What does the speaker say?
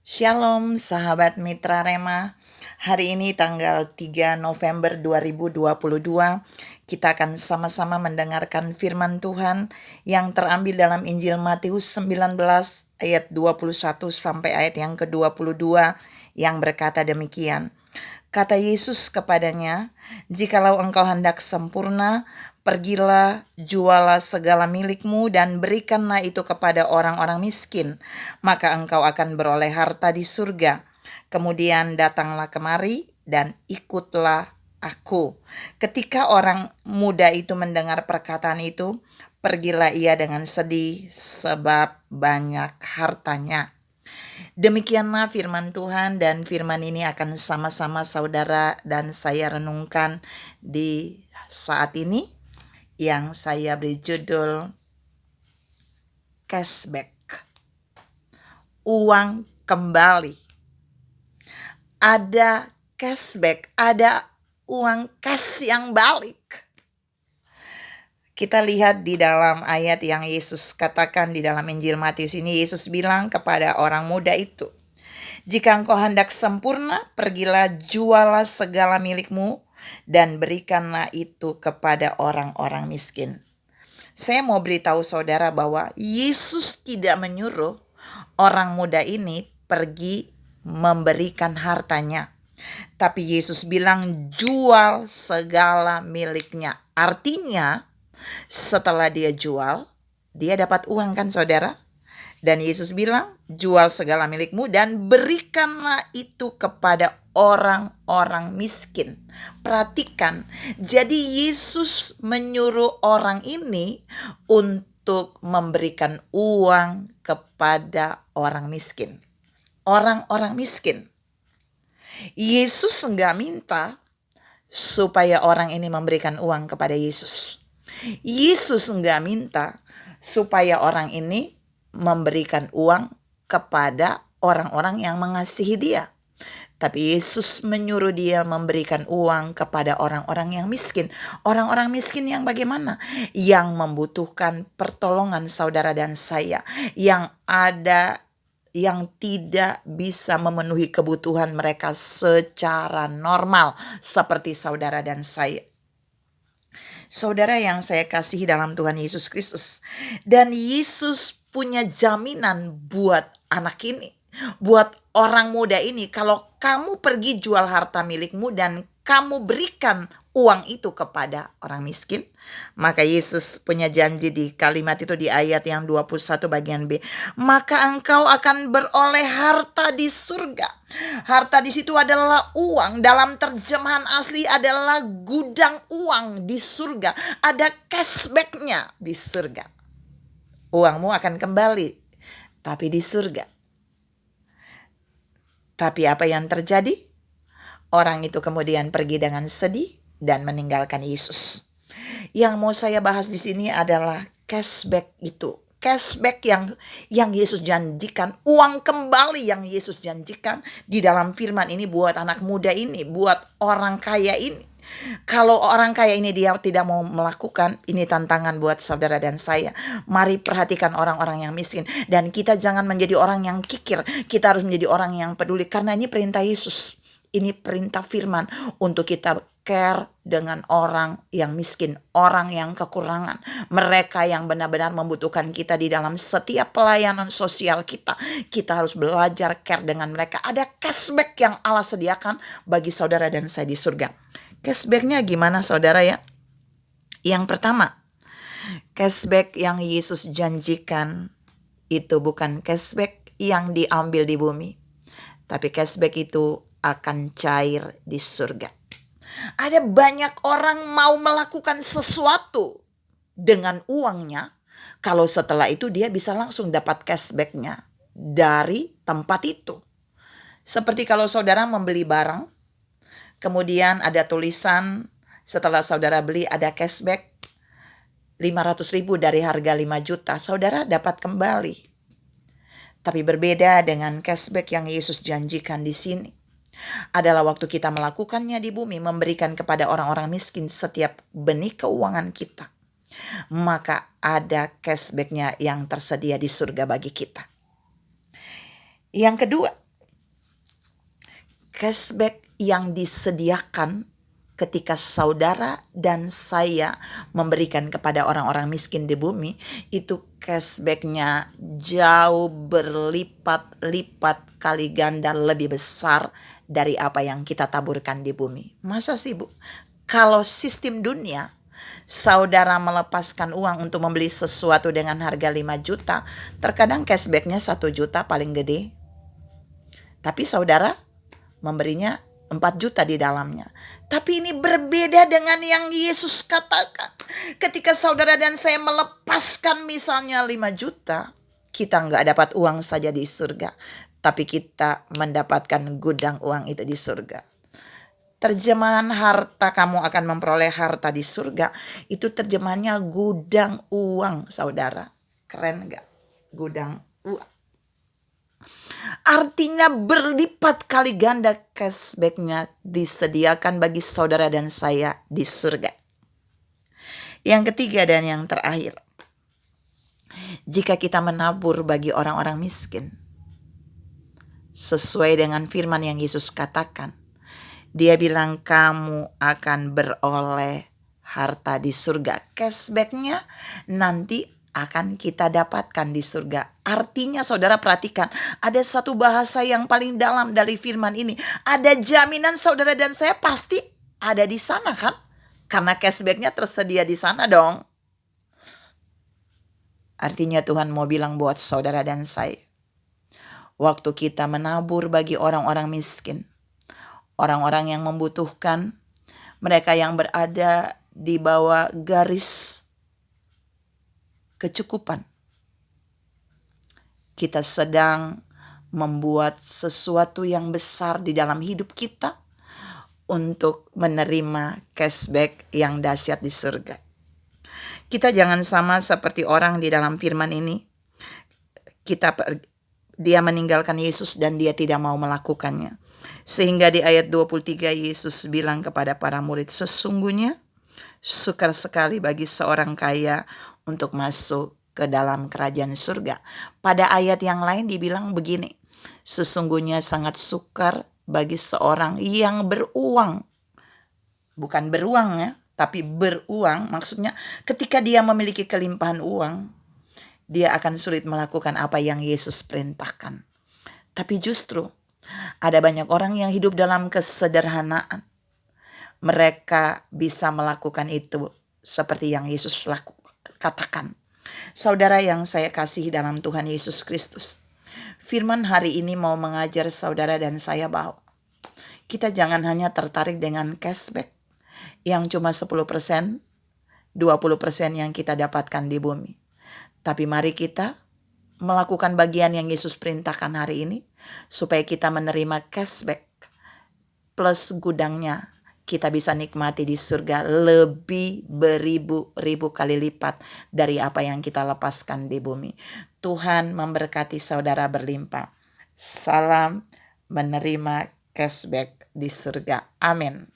Shalom sahabat Mitra Rema. Hari ini tanggal 3 November 2022, kita akan sama-sama mendengarkan firman Tuhan yang terambil dalam Injil Matius 19 ayat 21 sampai ayat yang ke-22 yang berkata demikian. Kata Yesus kepadanya, "Jikalau engkau hendak sempurna, pergilah, jualah segala milikmu dan berikanlah itu kepada orang-orang miskin, maka engkau akan beroleh harta di surga. Kemudian datanglah kemari dan ikutlah aku." Ketika orang muda itu mendengar perkataan itu, pergilah ia dengan sedih sebab banyak hartanya. Demikianlah firman Tuhan, dan firman ini akan sama-sama saudara dan saya renungkan di saat ini yang saya beri judul cashback, uang kembali. Ada cashback, ada uang cash yang balik. Kita lihat di dalam ayat yang Yesus katakan di dalam Injil Matius ini, Yesus bilang kepada orang muda itu, "Jika engkau hendak sempurna, pergilah, jualah segala milikmu dan berikanlah itu kepada orang-orang miskin." Saya mau beritahu saudara bahwa Yesus tidak menyuruh orang muda ini pergi memberikan hartanya. Tapi Yesus bilang jual segala miliknya. Artinya setelah dia jual, dia dapat uang kan saudara? Dan Yesus bilang, jual segala milikmu dan berikanlah itu kepada orang-orang miskin. Perhatikan, jadi Yesus menyuruh orang ini untuk memberikan uang kepada orang miskin. Orang-orang miskin. Yesus enggak minta supaya orang ini memberikan uang kepada Yesus. Yesus enggak minta supaya orang ini memberikan uang kepada orang-orang yang mengasihi dia. Tapi Yesus menyuruh dia memberikan uang kepada orang-orang yang miskin. Orang-orang miskin yang bagaimana? Yang membutuhkan pertolongan saudara dan saya. Yang tidak bisa memenuhi kebutuhan mereka secara normal seperti saudara dan saya. Saudara yang saya kasihi dalam Tuhan Yesus Kristus. Dan Yesus punya jaminan buat anak ini, buat orang muda ini. Kalau kamu pergi jual harta milikmu dan kamu berikan uang itu kepada orang miskin, maka Yesus punya janji di kalimat itu di ayat yang 21 bagian B. Maka engkau akan beroleh harta di surga. Harta di situ adalah uang. Dalam terjemahan asli adalah gudang uang di surga. Ada cashbacknya di surga. Uangmu akan kembali, tapi di surga. Tapi apa yang terjadi? Orang itu kemudian pergi dengan sedih dan meninggalkan Yesus. Yang mau saya bahas di sini adalah cashback itu. Cashback yang Yesus janjikan, uang kembali yang Yesus janjikan di dalam firman ini buat anak muda ini, buat orang kaya ini. Kalau orang kaya ini dia tidak mau melakukan, ini tantangan buat saudara dan saya. Mari perhatikan orang-orang yang miskin. Dan kita jangan menjadi orang yang kikir. Kita harus menjadi orang yang peduli. Karena ini perintah Yesus. Ini perintah firman untuk kita care dengan orang yang miskin, orang yang kekurangan, mereka yang benar-benar membutuhkan kita di dalam setiap pelayanan sosial kita. Kita harus belajar care dengan mereka. Ada cashback yang Allah sediakan bagi saudara dan saya di surga. Cashbacknya gimana saudara ya? Yang pertama, cashback yang Yesus janjikan itu bukan cashback yang diambil di bumi, tapi cashback itu akan cair di surga. Ada banyak orang mau melakukan sesuatu dengan uangnya, kalau setelah itu dia bisa langsung dapat cashbacknya dari tempat itu. Seperti kalau saudara membeli barang, kemudian ada tulisan setelah saudara beli ada cashback 500.000 dari harga 5 juta, saudara dapat kembali. Tapi berbeda dengan cashback yang Yesus janjikan di sini. Adalah waktu kita melakukannya di bumi, memberikan kepada orang-orang miskin setiap benih keuangan kita. Maka ada cashbacknya yang tersedia di surga bagi kita. Yang kedua, cashback yang disediakan ketika saudara dan saya memberikan kepada orang-orang miskin di bumi, itu cashbacknya jauh berlipat-lipat kali ganda lebih besar dari apa yang kita taburkan di bumi. Masa sih Bu? Kalau sistem dunia, saudara melepaskan uang untuk membeli sesuatu dengan harga 5 juta, terkadang cashbacknya 1 juta paling gede. Tapi saudara memberinya 4 juta di dalamnya. Tapi ini berbeda dengan yang Yesus katakan. Ketika saudara dan saya melepaskan misalnya 5 juta, kita nggak dapat uang saja di surga, tapi kita mendapatkan gudang uang itu di surga. Terjemahan harta, kamu akan memperoleh harta di surga, itu terjemahannya gudang uang, saudara. Keren nggak? Gudang uang. Artinya berlipat kali ganda cashbacknya disediakan bagi saudara dan saya di surga. Yang ketiga dan yang terakhir, jika kita menabur bagi orang-orang miskin, sesuai dengan firman yang Yesus katakan, Dia bilang kamu akan beroleh harta di surga. Cashbacknya nanti akan kita dapatkan di surga. Artinya saudara perhatikan, ada satu bahasa yang paling dalam dari firman ini. Ada jaminan saudara dan saya pasti ada di sana kan? Karena cashbacknya tersedia di sana dong. Artinya Tuhan mau bilang buat saudara dan saya, waktu kita menabur bagi orang-orang miskin, orang-orang yang membutuhkan, mereka yang berada di bawah garis kecukupan, kita sedang membuat sesuatu yang besar di dalam hidup kita untuk menerima cashback yang dahsyat di surga. Kita jangan sama seperti orang di dalam firman ini. Dia meninggalkan Yesus dan dia tidak mau melakukannya. Sehingga di ayat 23 Yesus bilang kepada para murid, sesungguhnya sukar sekali bagi seorang kaya untuk masuk ke dalam kerajaan surga. Pada ayat yang lain dibilang begini, sesungguhnya sangat sukar bagi seorang yang beruang. Bukan beruang ya, tapi beruang. Maksudnya ketika dia memiliki kelimpahan uang, dia akan sulit melakukan apa yang Yesus perintahkan. Tapi justru ada banyak orang yang hidup dalam kesederhanaan. Mereka bisa melakukan itu seperti yang Yesus katakan. Saudara yang saya kasihi dalam Tuhan Yesus Kristus, firman hari ini mau mengajar saudara dan saya bahwa kita jangan hanya tertarik dengan cashback yang cuma 10%, 20% yang kita dapatkan di bumi. Tapi mari kita melakukan bagian yang Yesus perintahkan hari ini, supaya kita menerima cashback plus gudangnya. Kita bisa nikmati di surga lebih beribu-ribu kali lipat dari apa yang kita lepaskan di bumi. Tuhan memberkati saudara berlimpah. Salam menerima cashback di surga. Amin.